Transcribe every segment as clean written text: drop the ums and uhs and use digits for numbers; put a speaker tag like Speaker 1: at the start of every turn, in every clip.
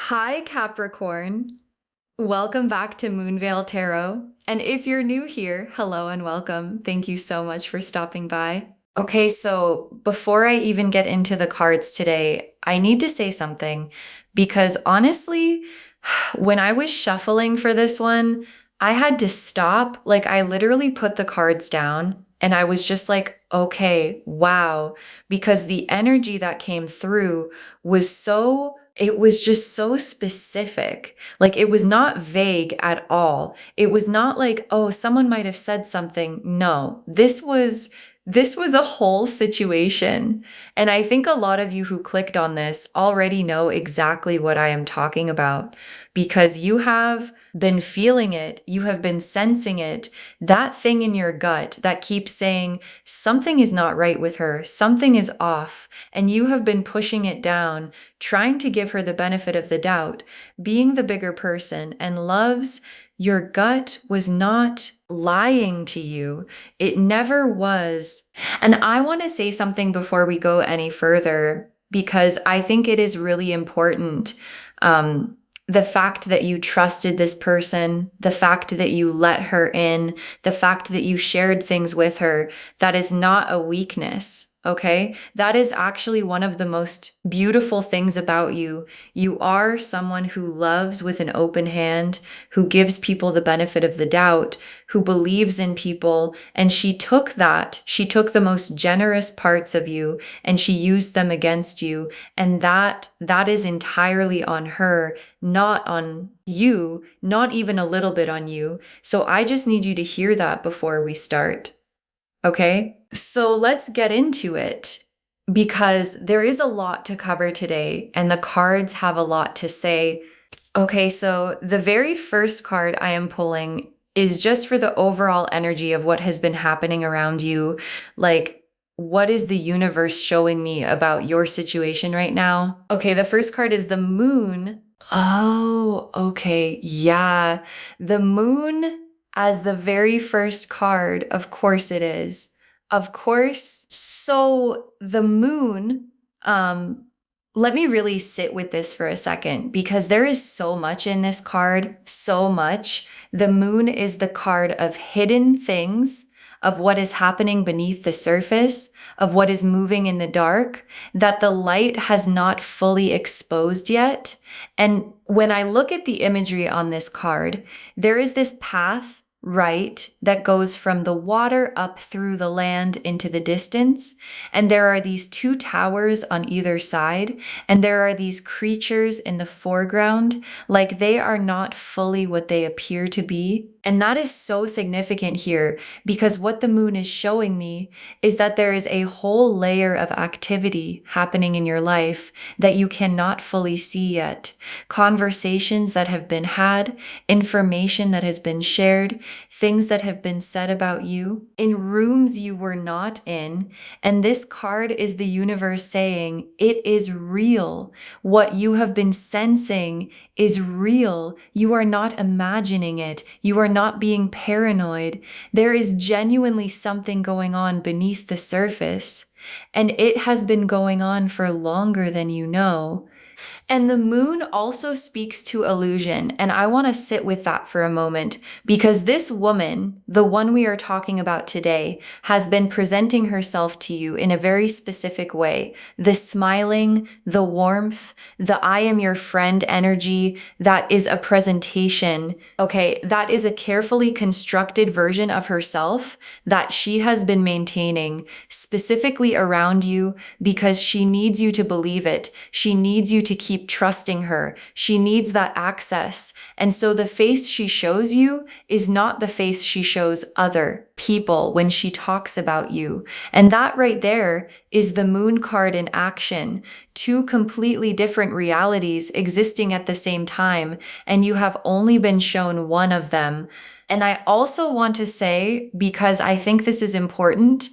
Speaker 1: Hi, Capricorn. Welcome back to Moonveil Tarot. And if you're new here, hello and welcome. Thank you so much for stopping by. Okay, so before I even get into the cards today, I need to say something because honestly, when I was shuffling for this one, I had to stop. Like, I literally put the cards down and I was just like, okay, wow, because the energy that came through it was just so specific. Like, it was not vague at all. It was not like, oh, someone might have said something. No, this was a whole situation. And I think a lot of you who clicked on this already know exactly what I am talking about because you have been feeling it, you have been sensing it, that thing in your gut that keeps saying something is not right with her, something is off, and you have been pushing it down, trying to give her the benefit of the doubt, being the bigger person, and loves, your gut was not lying to you. It never was. And I want to say something before we go any further, because I think it is really important. The fact that you trusted this person, the fact that you let her in, the fact that you shared things with her, that is not a weakness. Okay. That is actually one of the most beautiful things about you. You are someone who loves with an open hand, who gives people the benefit of the doubt, who believes in people. And she took she took the most generous parts of you and she used them against you. And that is entirely on her, not on you, not even a little bit on you. So I just need you to hear that before we start. Okay? So let's get into it because there is a lot to cover today and the cards have a lot to say. Okay, so the very first card I am pulling is just for the overall energy of what has been happening around you. Like, what is the universe showing me about your situation right now? Okay, the first card is the moon. Oh, okay. Yeah. The moon as the very first card. Of course it is. Of course. So the moon, let me really sit with this for a second because there is so much in this card, so much. The moon is the card of hidden things, of what is happening beneath the surface, of what is moving in the dark, that the light has not fully exposed yet. And when I look at the imagery on this card, there is this path, right, that goes from the water up through the land into the distance. And there are these two towers on either side. And there are these creatures in the foreground, like they are not fully what they appear to be. And that is so significant here because what the moon is showing me is that there is a whole layer of activity happening in your life that you cannot fully see yet. Conversations that have been had, information that has been shared, things that have been said about you in rooms you were not in. And this card is the universe saying it is real. What you have been sensing is real. You are not imagining it. You are not being paranoid. There is genuinely something going on beneath the surface. And it has been going on for longer than you know. And the moon also speaks to illusion. And I want to sit with that for a moment because this woman, the one we are talking about today, has been presenting herself to you in a very specific way. The smiling, the warmth, the I am your friend energy, that is a presentation. Okay, that is a carefully constructed version of herself that she has been maintaining specifically around you because she needs you to believe it. She needs you to keep trusting her. She needs that access. And so the face she shows you is not the face she shows other people when she talks about you. And that right there is the moon card in action. Two completely different realities existing at the same time, and you have only been shown one of them. And I also want to say, because I think this is important,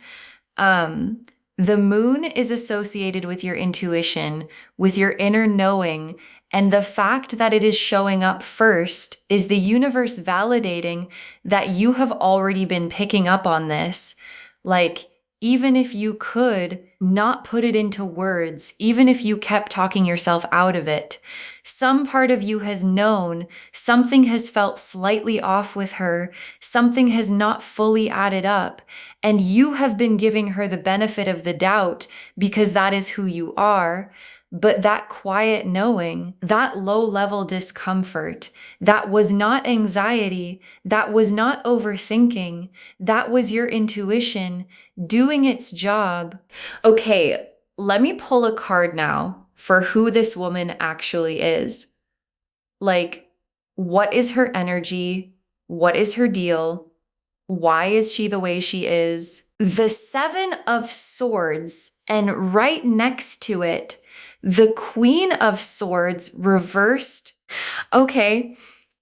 Speaker 1: the moon is associated with your intuition, with your inner knowing, and the fact that it is showing up first is the universe validating that you have already been picking up on this. Like, even if you could not put it into words, even if you kept talking yourself out of it, Some part of you has known something has felt slightly off with her, something has not fully added up, and you have been giving her the benefit of the doubt because that is who you are. But that quiet knowing, that low level discomfort, that was not anxiety, that was not overthinking, that was your intuition doing its job. Okay, let me pull a card now for who this woman actually is. Like, what is her energy? What is her deal? Why is she the way she is? The Seven of Swords, and right next to it, the Queen of Swords reversed. Okay,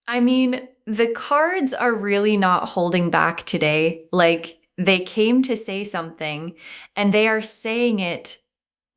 Speaker 1: I mean, the cards are really not holding back today. Like, they came to say something, and they are saying it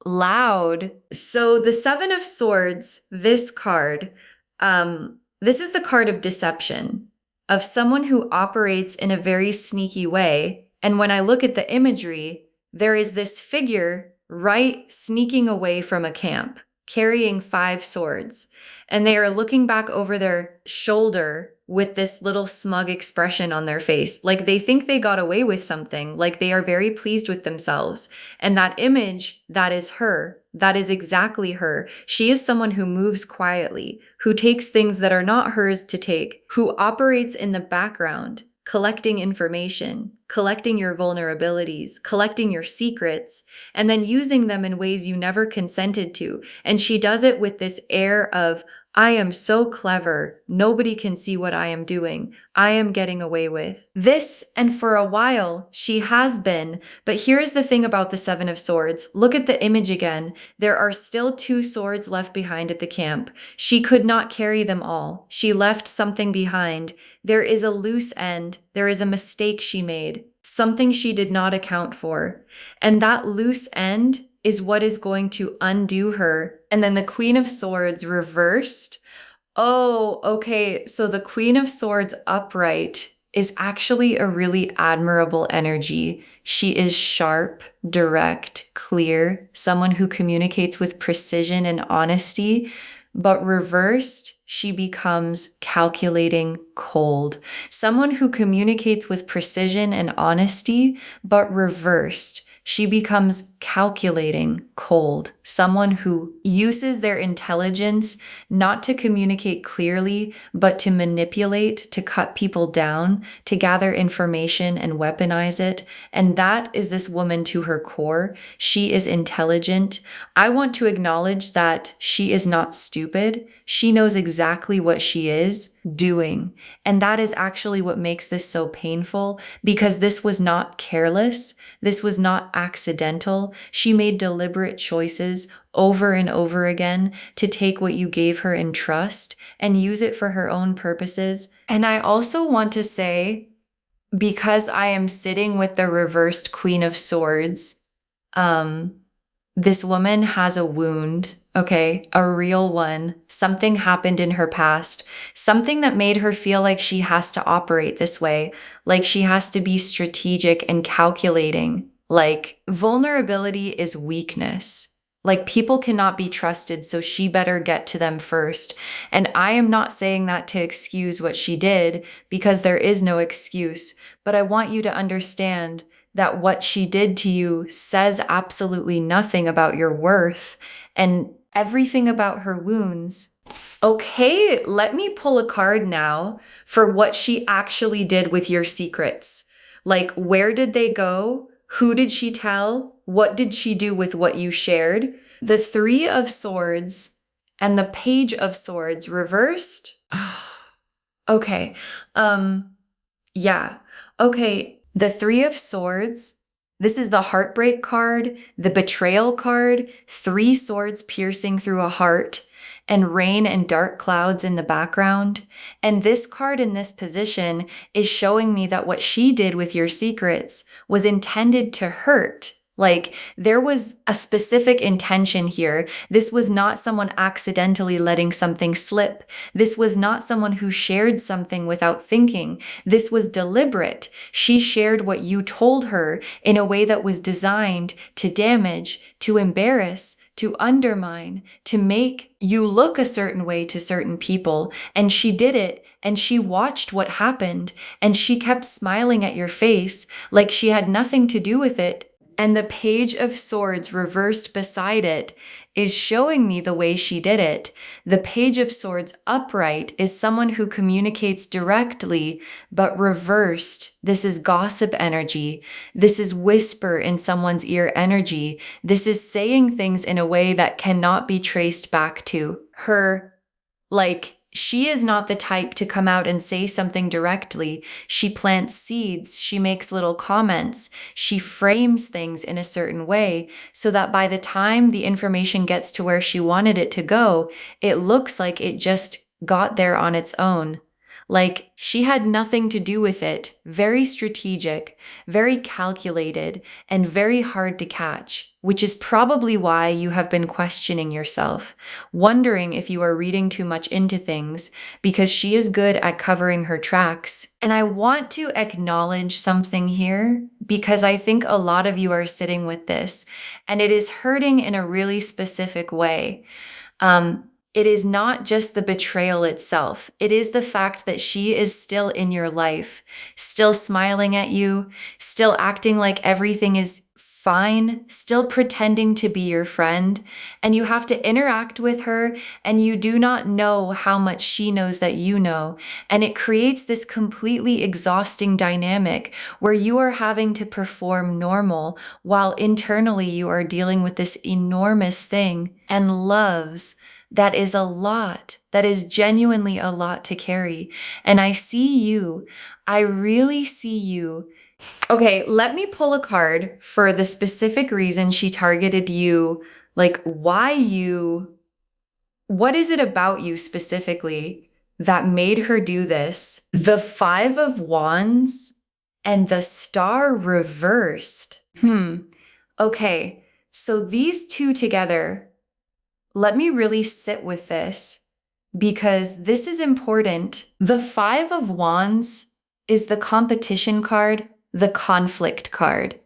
Speaker 1: loud. So the Seven of Swords, this card, this is the card of deception, of someone who operates in a very sneaky way. And when I look at the imagery, there is this figure right sneaking away from a camp, carrying 5 swords. And they are looking back over their shoulder with this little smug expression on their face. Like they think they got away with something, like they are very pleased with themselves. And that image, that is her. That is exactly her. She is someone who moves quietly, who takes things that are not hers to take, who operates in the background, collecting information, collecting your vulnerabilities, collecting your secrets, and then using them in ways you never consented to. And she does it with this air of, I am so clever. Nobody can see what I am doing. I am getting away with this. And for a while, she has been. But here's the thing about the Seven of Swords. Look at the image again. There are still 2 swords left behind at the camp. She could not carry them all. She left something behind. There is a loose end. There is a mistake she made, something she did not account for. And that loose end is what is going to undo her. And then the Queen of Swords reversed. Oh, okay. So the Queen of Swords upright is actually a really admirable energy. She is sharp, direct, clear, someone who communicates with precision and honesty. But reversed, she becomes calculating, cold. Someone who communicates with precision and honesty, but reversed, she becomes calculating, cold. Someone who uses their intelligence not to communicate clearly, but to manipulate, to cut people down, to gather information and weaponize it. And that is this woman to her core. She is intelligent. I want to acknowledge that she is not stupid. She knows exactly what she is doing. And that is actually what makes this so painful, because this was not careless. This was not accidental. She made deliberate choices over and over again to take what you gave her in trust and use it for her own purposes. And I also want to say, because I am sitting with the reversed Queen of Swords, this woman has a wound, okay? A real one. Something happened in her past. Something that made her feel like she has to operate this way. Like she has to be strategic and calculating. Like vulnerability is weakness. Like people cannot be trusted, so she better get to them first. And I am not saying that to excuse what she did, because there is no excuse. But I want you to understand that what she did to you says absolutely nothing about your worth and everything about her wounds. Okay, let me pull a card now for what she actually did with your secrets. Like, where did they go? Who did she tell? What did she do with what you shared? The 3 of Swords and the Page of Swords reversed. Okay. Yeah. Okay. The 3 of Swords, this is the heartbreak card, the betrayal card, 3 swords piercing through a heart, and rain and dark clouds in the background. And this card in this position is showing me that what she did with your secrets was intended to hurt. Like there was a specific intention here. This was not someone accidentally letting something slip. This was not someone who shared something without thinking. This was deliberate. She shared what you told her in a way that was designed to damage, to embarrass, to undermine, to make you look a certain way to certain people. And she did it, and she watched what happened, and she kept smiling at your face like she had nothing to do with it. And the Page of Swords reversed beside it is showing me the way she did it. The Page of Swords upright is someone who communicates directly, but reversed. This is gossip energy. This is whisper in someone's ear energy. This is saying things in a way that cannot be traced back to her. Like, she is not the type to come out and say something directly. She plants seeds. She makes little comments. She frames things in a certain way so that by the time the information gets to where she wanted it to go, it looks like it just got there on its own. Like she had nothing to do with it. Very strategic, very calculated, and very hard to catch, which is probably why you have been questioning yourself, wondering if you are reading too much into things, because she is good at covering her tracks. And I want to acknowledge something here because I think a lot of you are sitting with this, and it is hurting in a really specific way. It is not just the betrayal itself. It is the fact that she is still in your life, still smiling at you, still acting like everything is fine, still pretending to be your friend, and you have to interact with her, and you do not know how much she knows that you know. And it creates this completely exhausting dynamic where you are having to perform normal while internally you are dealing with this enormous thing and loves. That is a lot. That is genuinely a lot to carry. And I see you. I really see you. Okay, let me pull a card for the specific reason she targeted you. Like, why you? What is it about you specifically that made her do this? The Five of Wands and the Star reversed. Okay, so these two together. Let me really sit with this because this is important. The Five of Wands is the competition card, the conflict card,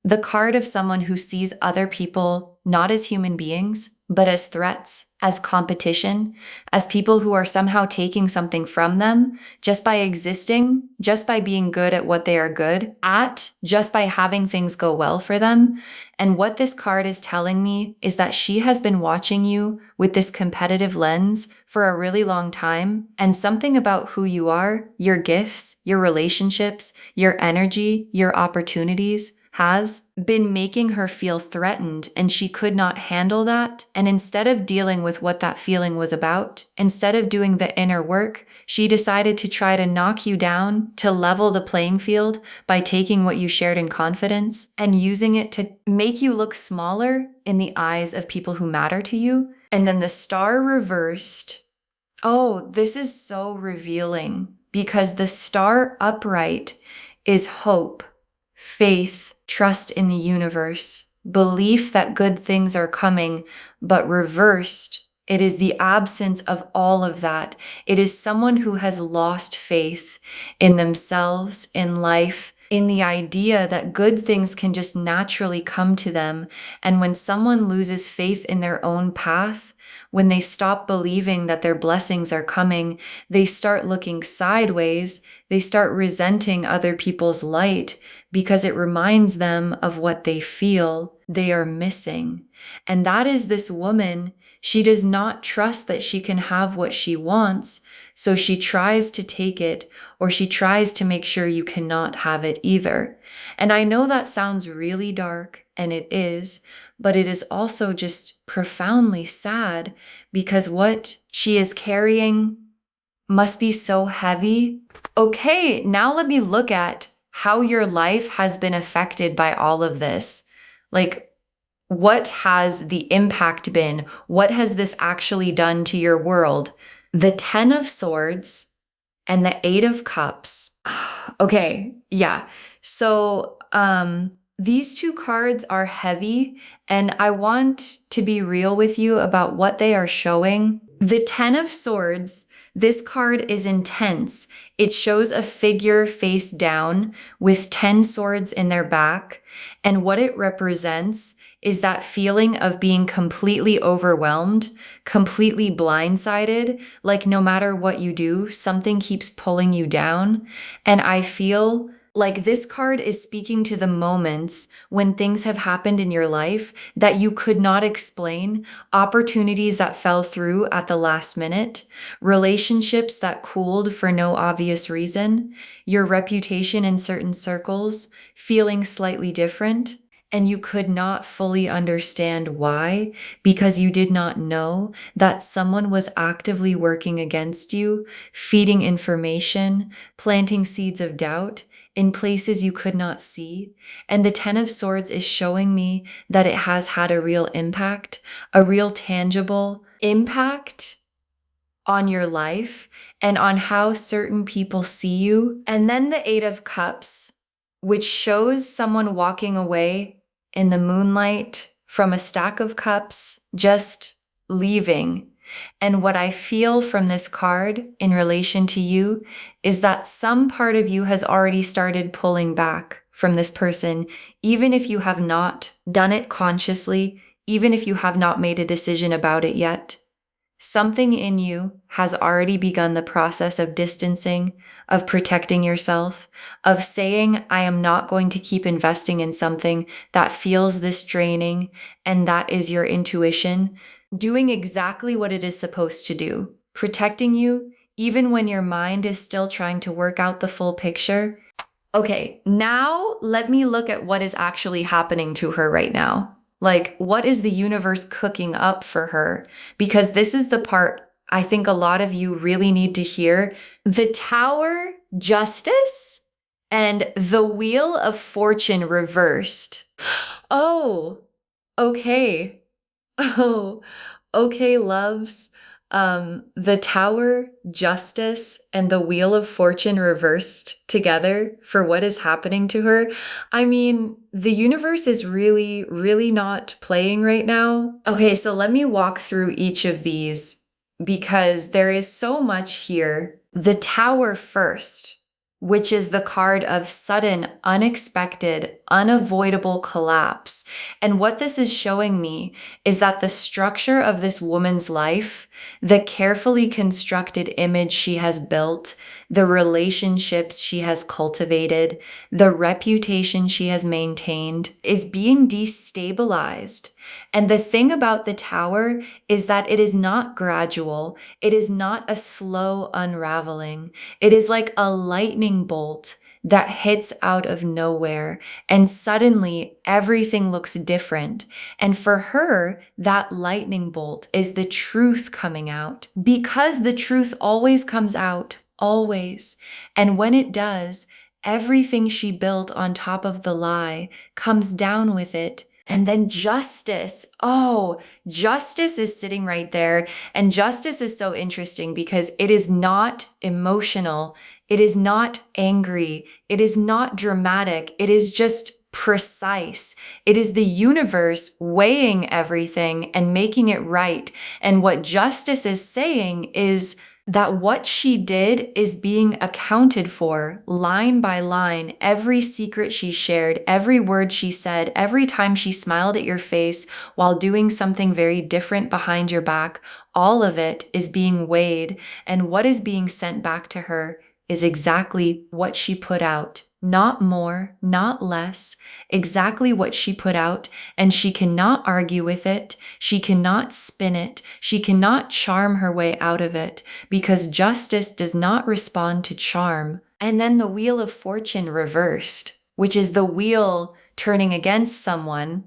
Speaker 1: the card of someone who sees other people not as human beings, but as threats, as competition, as people who are somehow taking something from them just by existing, just by being good at what they are good at, just by having things go well for them. And what this card is telling me is that she has been watching you with this competitive lens for a really long time, and something about who you are, your gifts, your relationships, your energy, your opportunities has been making her feel threatened, and she could not handle that. And instead of dealing with what that feeling was about, instead of doing the inner work, she decided to try to knock you down, to level the playing field by taking what you shared in confidence and using it to make you look smaller in the eyes of people who matter to you. And then the Star reversed. Oh, this is so revealing because the Star upright is hope, faith, trust in the universe, belief that good things are coming, but reversed, it is the absence of all of that. It is someone who has lost faith in themselves, in life, in the idea that good things can just naturally come to them. And when someone loses faith in their own path, when they stop believing that their blessings are coming, they start looking sideways, they start resenting other people's light because it reminds them of what they feel they are missing. And that is this woman. She does not trust that she can have what she wants, so she tries to take it, or she tries to make sure you cannot have it either. And I know that sounds really dark, and it is, but it is also just profoundly sad because what she is carrying must be so heavy. Okay, now let me look at how your life has been affected by all of this. Like, what has the impact been? What has this actually done to your world? The 10 of Swords and the 8 of Cups. Okay, yeah. So, These two cards are heavy, and I want to be real with you about what they are showing. The Ten of Swords, this card is intense. It shows a figure face down with 10 swords in their back, and what it represents is that feeling of being completely overwhelmed, completely blindsided, like no matter what you do, something keeps pulling you down. And I feel like this card is speaking to the moments when things have happened in your life that you could not explain, opportunities that fell through at the last minute, relationships that cooled for no obvious reason, your reputation in certain circles feeling slightly different, and you could not fully understand why because you did not know that someone was actively working against you, feeding information, planting seeds of doubt in places you could not see. And the Ten of Swords is showing me that it has had a real impact, a real tangible impact on your life and on how certain people see you. And then the Eight of Cups, which shows someone walking away in the moonlight from a stack of cups, just leaving. And what I feel from this card in relation to you is that some part of you has already started pulling back from this person, even if you have not done it consciously, even if you have not made a decision about it yet. Something in you has already begun the process of distancing, of protecting yourself, of saying, I am not going to keep investing in something that feels this draining, and that is your intuition, doing exactly what it is supposed to do, protecting you, even when your mind is still trying to work out the full picture. Okay, now let me look at what is actually happening to her right now. Like, what is the universe cooking up for her? Because this is the part I think a lot of you really need to hear. The Tower, Justice, and the Wheel of Fortune reversed. Oh, okay. Oh, okay, loves. The Tower, Justice, and the Wheel of Fortune reversed together for what is happening to her. I mean, the universe is really, really not playing right now. Okay, so let me walk through each of these because there is so much here. The Tower first, which is the card of sudden, unexpected, unavoidable collapse. And what this is showing me is that the structure of this woman's life, the carefully constructed image she has built, the relationships she has cultivated, the reputation she has maintained, is being destabilized. And the thing about the Tower is that it is not gradual. It is not a slow unraveling. It is like a lightning bolt that hits out of nowhere, and suddenly everything looks different. And for her, that lightning bolt is the truth coming out, because the truth always comes out, always. And when it does, everything she built on top of the lie comes down with it. And then justice. Oh, justice is sitting right there. And justice is so interesting because it is not emotional. It is not angry. It is not dramatic. It is just precise. It is the universe weighing everything and making it right. And what justice is saying is that what she did is being accounted for line by line. Every secret she shared, every word she said, every time she smiled at your face while doing something very different behind your back, all of it is being weighed. And what is being sent back to her is exactly what she put out. Not more, not less, exactly what she put out, and she cannot argue with it, she cannot spin it, she cannot charm her way out of it, because justice does not respond to charm. And then the Wheel of Fortune reversed, which is the wheel turning against someone.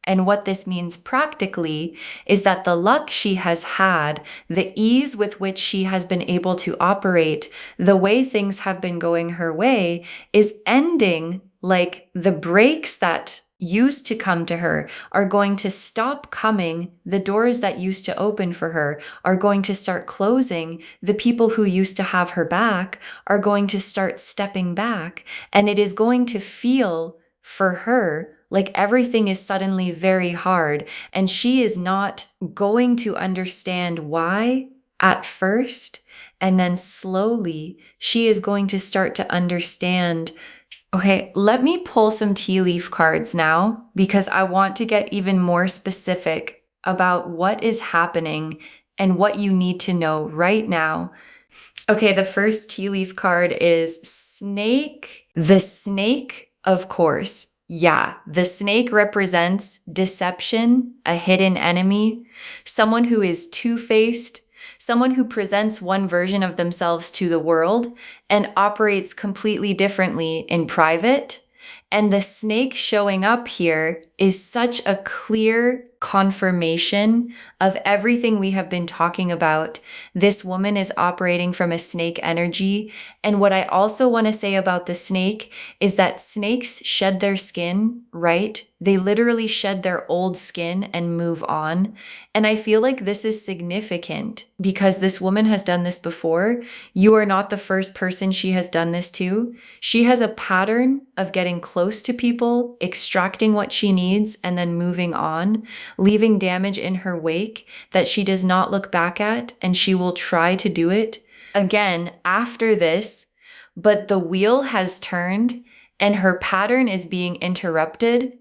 Speaker 1: And what this means practically is that the luck she has had, the ease with which she has been able to operate, the way things have been going her way is ending. Like the breaks that used to come to her are going to stop coming. The doors that used to open for her are going to start closing. The people who used to have her back are going to start stepping back. And it is going to feel for her, like everything is suddenly very hard, and she is not going to understand why at first, and then slowly she is going to start to understand. Okay, let me pull some tea leaf cards now because I want to get even more specific about what is happening and what you need to know right now. Okay, the first tea leaf card is snake. The snake, of course. Yeah, the snake represents deception, a hidden enemy, someone who is two-faced, someone who presents one version of themselves to the world and operates completely differently in private. And the snake showing up here is such a clear confirmation of everything we have been talking about. This woman is operating from a snake energy. And what I also want to say about the snake is that snakes shed their skin, right? They literally shed their old skin and move on. And I feel like this is significant because this woman has done this before. You are not the first person she has done this to. She has a pattern of getting close to people, extracting what she needs, and then moving on, leaving damage in her wake that she does not look back at, and she will try to do it again after this. But the wheel has turned and her pattern is being interrupted.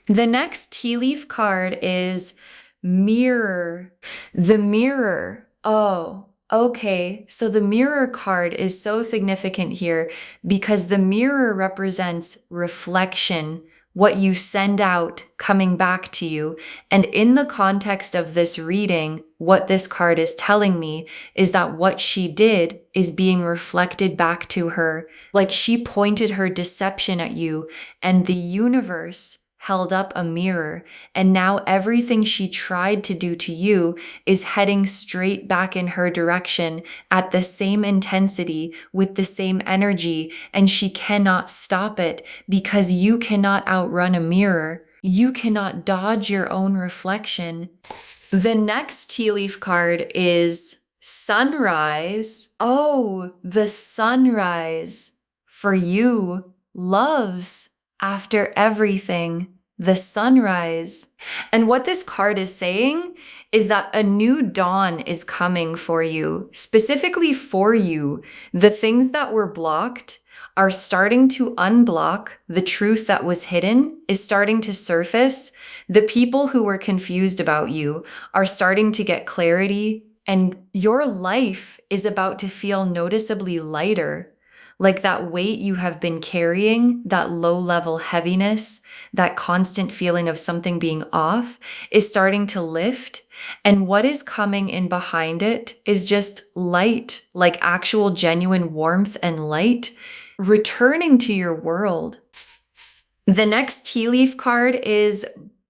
Speaker 1: The next tea leaf card is mirror. The mirror. Oh, okay. So the mirror card is so significant here because the mirror represents reflection, what you send out coming back to you. And in the context of this reading, what this card is telling me is that what she did is being reflected back to her. Like she pointed her deception at you, and the universe held up a mirror, and now everything she tried to do to you is heading straight back in her direction at the same intensity with the same energy, and she cannot stop it because you cannot outrun a mirror. You cannot dodge your own reflection. The next tea leaf card is sunrise. Oh, the sunrise for you loves after everything, the sunrise. And what this card is saying is that a new dawn is coming for you, specifically for you. The things that were blocked are starting to unblock. The truth that was hidden is starting to surface. The people who were confused about you are starting to get clarity, and your life is about to feel noticeably lighter. Like that weight you have been carrying, that low-level heaviness, that constant feeling of something being off is starting to lift. And what is coming in behind it is just light, like actual genuine warmth and light, returning to your world. The next tea leaf card is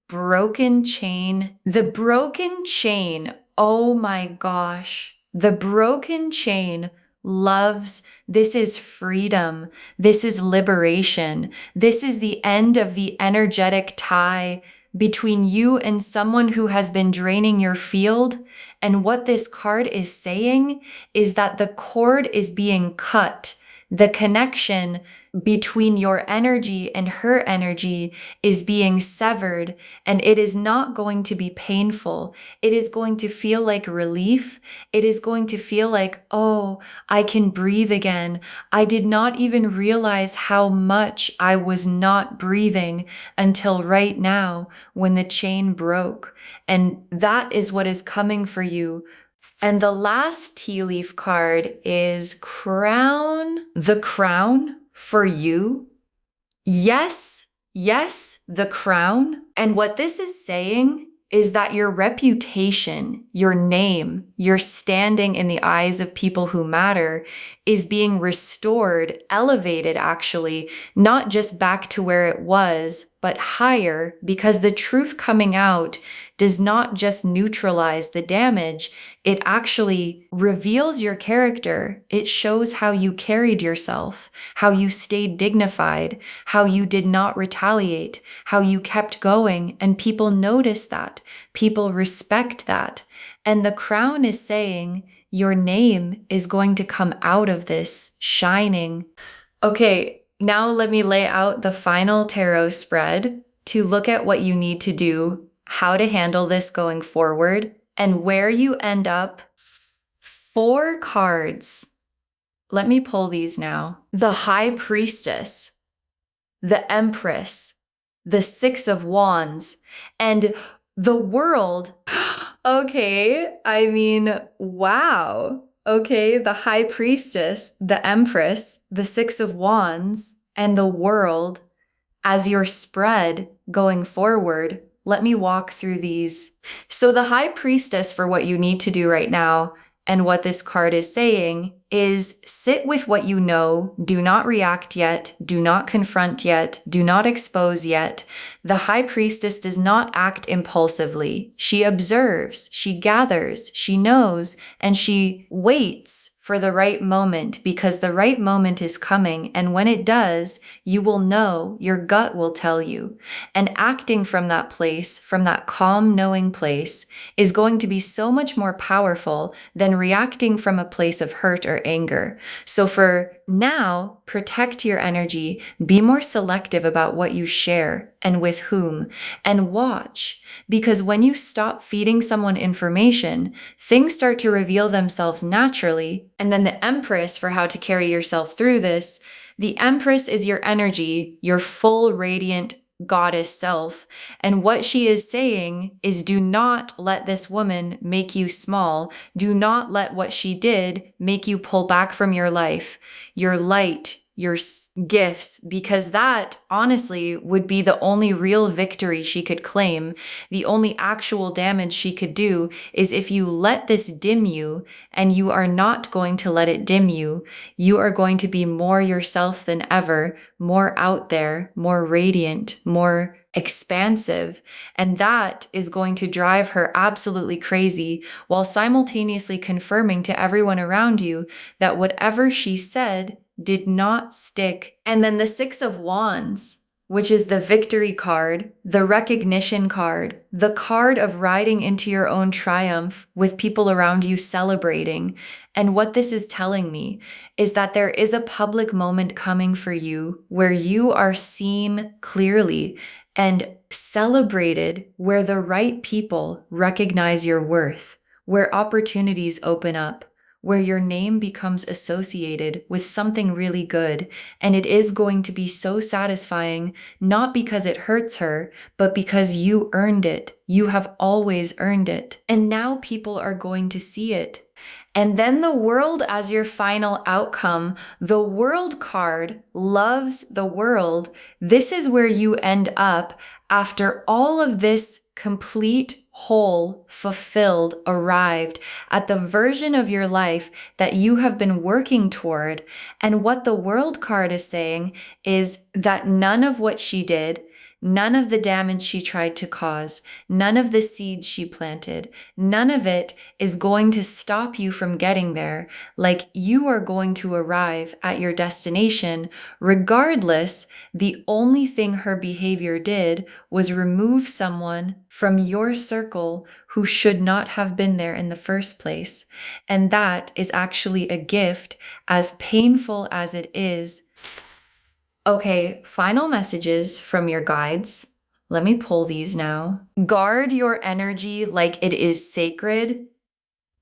Speaker 1: broken chain. The broken chain, oh my gosh. The broken chain loves, this is freedom. This is liberation. This is the end of the energetic tie between you and someone who has been draining your field. And what this card is saying is that the cord is being cut. The connection between your energy and her energy is being severed, and it is not going to be painful. It is going to feel like relief. It is going to feel like, oh, I can breathe again. I did not even realize how much I was not breathing until right now when the chain broke. And that is what is coming for you. And the last tea leaf card is crown. The crown for you. Yes, the crown. And what this is saying is that your reputation, your name, your standing in the eyes of people who matter is being restored, elevated actually, not just back to where it was, but higher, because the truth coming out does not just neutralize the damage, it actually reveals your character. It shows how you carried yourself, how you stayed dignified, how you did not retaliate, how you kept going, and people notice that. People respect that. And the crown is saying your name is going to come out of this shining. Okay, Now let me lay out the final tarot spread to look at what you need to do, how to handle this going forward, and where you end up. 4 cards. Let me pull these now. The High Priestess, the Empress, the Six of Wands, and the World. Okay, I mean, wow. Okay, the High Priestess, the Empress, the Six of Wands, and the World as your spread going forward. Let me walk through these. So the High Priestess, for what you need to do right now, and what this card is saying is sit with what you know. Do not react yet. Do not confront yet. Do not expose yet. The High Priestess does not act impulsively. She observes, she gathers, she knows, and she waits for the right moment, because the right moment is coming. And when it does, you will know, your gut will tell you. And acting from that place, from that calm, knowing place, is going to be so much more powerful than reacting from a place of hurt or anger. So for now, protect your energy, be more selective about what you share and with whom, and watch. Because when you stop feeding someone information, things start to reveal themselves naturally. And then the Empress, for how to carry yourself through this, the Empress is your energy, your full radiant goddess self. And what she is saying is, do not let this woman make you small. Do not let what she did make you pull back from your life, your light, your gifts, because that honestly would be the only real victory she could claim. The only actual damage she could do is if you let this dim you, and you are not going to let it dim you. You are going to be more yourself than ever, more out there, more radiant, more expansive. And that is going to drive her absolutely crazy, while simultaneously confirming to everyone around you that whatever she said did not stick. And then the Six of Wands, which is the victory card, the recognition card, the card of riding into your own triumph with people around you celebrating. And what this is telling me is that there is a public moment coming for you where you are seen clearly and celebrated, where the right people recognize your worth, where opportunities open up, where your name becomes associated with something really good. And it is going to be so satisfying, not because it hurts her, but because you earned it. You have always earned it. And now people are going to see it. And then the World as your final outcome. The World card loves the world. This is where you end up after all of this complete, whole, fulfilled, arrived at the version of your life that you have been working toward. And what the World card is saying is that none of what she did, none of the damage she tried to cause, none of the seeds she planted, none of it is going to stop you from getting there. Like, you are going to arrive at your destination regardless. The only thing her behavior did was remove someone from your circle who should not have been there in the first place. And that is actually a gift, as painful as it is. Okay, final messages from your guides. Let me pull these now. Guard your energy like it is sacred,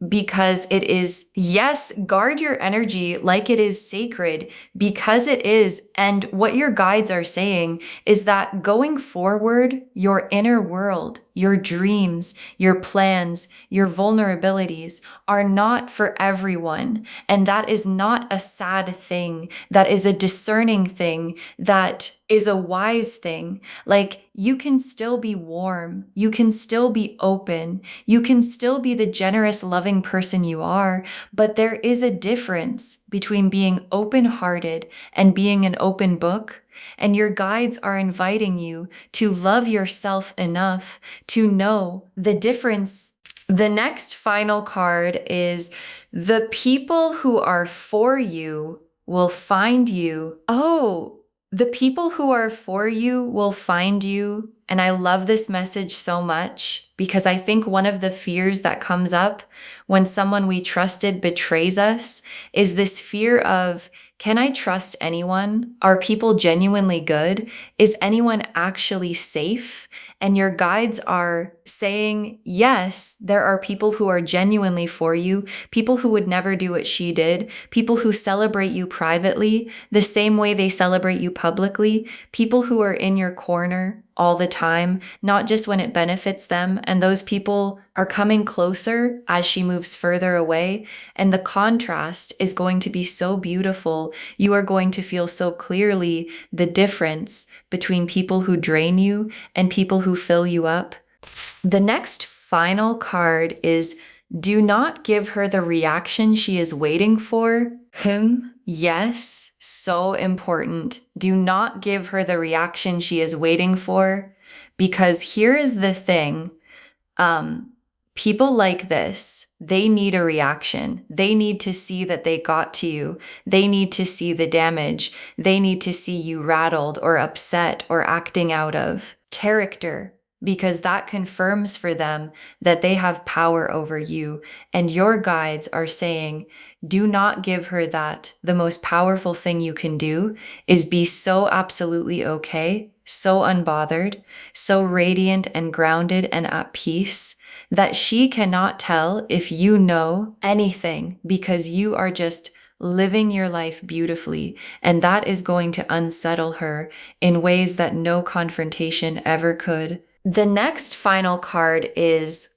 Speaker 1: because it is. Yes, guard your energy like it is sacred, because it is. And what your guides are saying is that going forward, your inner world, your dreams, your plans, your vulnerabilities are not for everyone. And that is not a sad thing. That is a discerning thing. That is a wise thing. Like, you can still be warm. You can still be open. You can still be the generous, loving person you are. But there is a difference between being open-hearted and being an open book. And your guides are inviting you to love yourself enough to know the difference. The next final card is the people who are for you will find you. Oh, the people who are for you will find you. And I love this message so much, because I think one of the fears that comes up when someone we trusted betrays us is this fear of Can I trust anyone? Are people genuinely good? Is anyone actually safe? And your guides are saying, yes, there are people who are genuinely for you, people who would never do what she did, people who celebrate you privately the same way they celebrate you publicly, people who are in your corner all the time, not just when it benefits them. And those people are coming closer as she moves further away. And the contrast is going to be so beautiful. You are going to feel so clearly the difference between people who drain you and people who fill you up. The next final card is do not give her the reaction she is waiting for. Yes, so important. Do not give her the reaction she is waiting for, because here is the thing. People like this, they need a reaction. They need to see that they got to you. They need to see the damage. They need to see you rattled or upset or acting out of character, because that confirms for them that they have power over you. And your guides are saying, do not give her that. The most powerful thing you can do is be so absolutely okay, so unbothered, so radiant and grounded and at peace that she cannot tell if you know anything, because you are just living your life beautifully. And that is going to unsettle her in ways that no confrontation ever could. The next final card is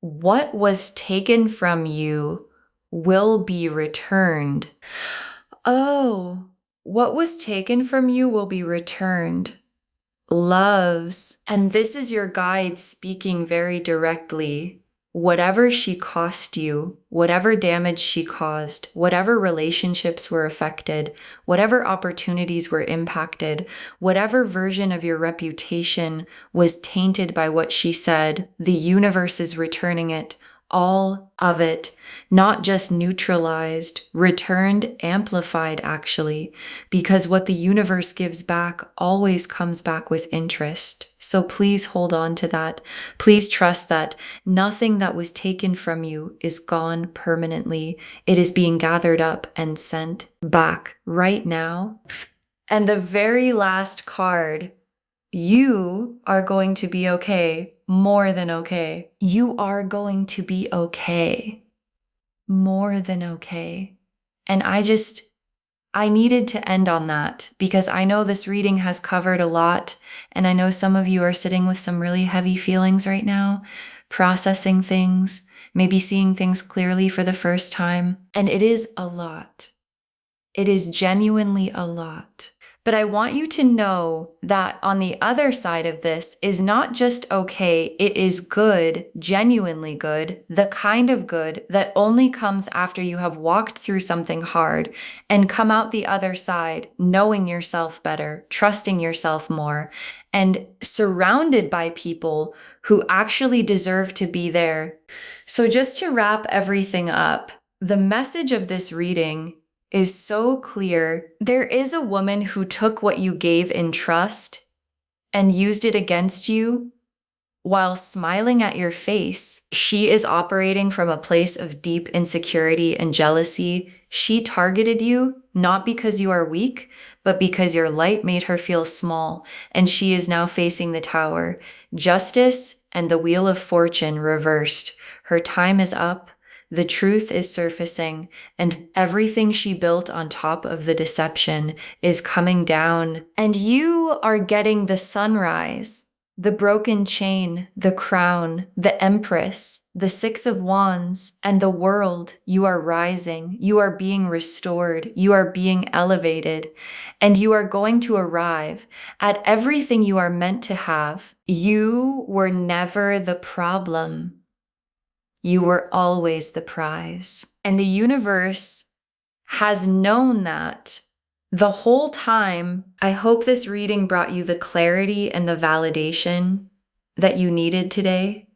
Speaker 1: what was taken from you will be returned. Oh, what was taken from you will be returned. Loves. And this is your guide speaking very directly. Whatever she cost you, whatever damage she caused, whatever relationships were affected, whatever opportunities were impacted, whatever version of your reputation was tainted by what she said, the universe is returning it, all of it, not just neutralized, returned, amplified actually, because what the universe gives back always comes back with interest. So please hold on to that. Please trust that nothing that was taken from you is gone permanently. It is being gathered up and sent back right now. And the very last card, you are going to be okay. More than okay. You are going to be okay. More than okay. And I needed to end on that because I know this reading has covered a lot. And I know some of you are sitting with some really heavy feelings right now, processing things, maybe seeing things clearly for the first time. And it is a lot. It is genuinely a lot. But I want you to know that on the other side of this is not just okay, it is good, genuinely good, the kind of good that only comes after you have walked through something hard and come out the other side knowing yourself better, trusting yourself more, and surrounded by people who actually deserve to be there. So just to wrap everything up, the message of this reading is so clear. There is a woman who took what you gave in trust and used it against you while smiling at your face. She is operating from a place of deep insecurity and jealousy. She targeted you not because you are weak, but because your light made her feel small, and she is now facing the tower. Justice and the wheel of fortune reversed. Her time is up. The truth is surfacing, and everything she built on top of the deception is coming down. And you are getting the sunrise, the broken chain, the crown, the empress, the 6 of wands, and the world. You are rising. You are being restored. You are being elevated, and you are going to arrive at everything you are meant to have. You were never the problem. You were always the prize. And the universe has known that the whole time. I hope this reading brought you the clarity and the validation that you needed today.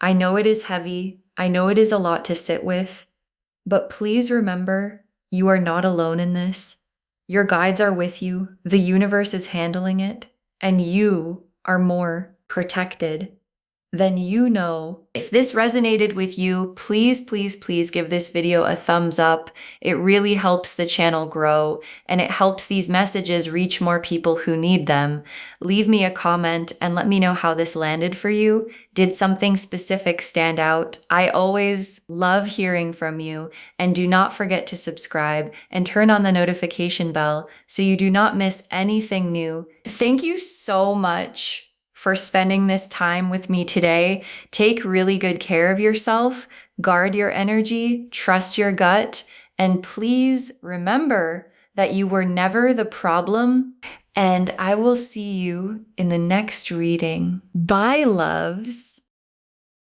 Speaker 1: I know it is heavy. I know it is a lot to sit with, but please remember, you are not alone in this. Your guides are with you. The universe is handling it, and you are more protected then you know. If this resonated with you, please, please, please give this video a thumbs up. It really helps the channel grow and it helps these messages reach more people who need them. Leave me a comment and let me know how this landed for you. Did something specific stand out? I always love hearing from you, and do not forget to subscribe and turn on the notification bell so you do not miss anything new. Thank you so much for spending this time with me today. Take really good care of yourself, guard your energy, trust your gut, and please remember that you were never the problem. And I will see you in the next reading. Bye, loves.